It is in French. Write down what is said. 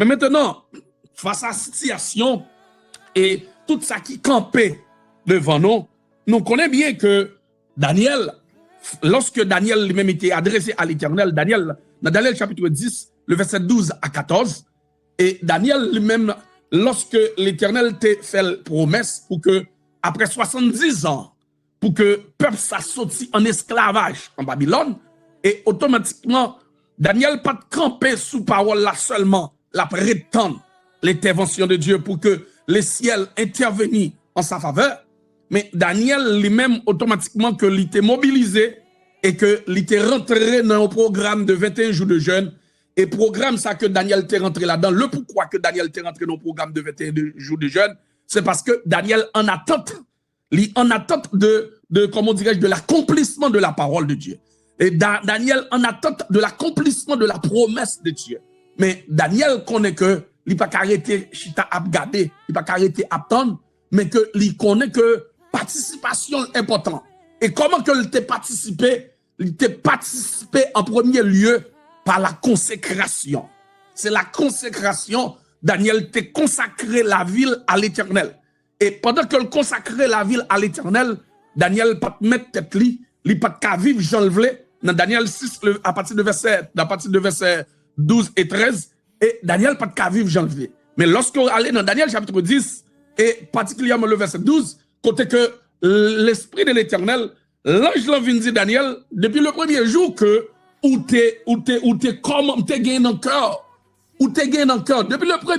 Mais maintenant, face à la situation et tout ça qui campait devant nous, nous connaissons bien que Daniel, lorsque Daniel lui-même était adressé à l'Éternel, Daniel, dans Daniel chapitre 10, le verset 12 à 14, et Daniel lui-même, lorsque l'Éternel t'a fait la promesse pour que, après 70 ans, pour que le peuple soit sorti en esclavage en Babylone, et automatiquement, Daniel pas camper sous parole là seulement, la prétendre l'intervention de Dieu pour que le ciel intervienne en sa faveur, mais Daniel lui-même automatiquement que il était mobilisé et que il était rentré dans un programme de 21 jours de jeûne. Et programme ça que Daniel était rentré là-dedans. Le pourquoi que Daniel était rentré dans le programme de 21 jours de jeûne, c'est parce que Daniel en attente de comment dirais-je, de l'accomplissement de la parole de Dieu. Et Daniel en attente de l'accomplissement de la promesse de Dieu. Mais Daniel connaît que il pas arrêter chita à regarder, il pas arrêter à attendre, mais que il connaît que participation importante. Et comment que il t'a participé? Il t'a participé en premier lieu par la consécration. C'est la consécration. Daniel t'a consacré la ville à l'Éternel. Et pendant qu'il consacrait la ville à l'Éternel, Daniel pas mettre tête li, il pas qu'à vivre Jean le dans Daniel 6 à partir de verset 12 et 13 et Daniel pas qu'à vivre Jean le. Mais lorsque vous allez dans Daniel chapitre 10 et particulièrement le verset 12, côté que l'esprit de l'Éternel, l'ange l'a venu dire Daniel depuis le premier jour que ou t'es comme t'es gagné dans le cœur, ou t'es gagné dans le cœur depuis le premier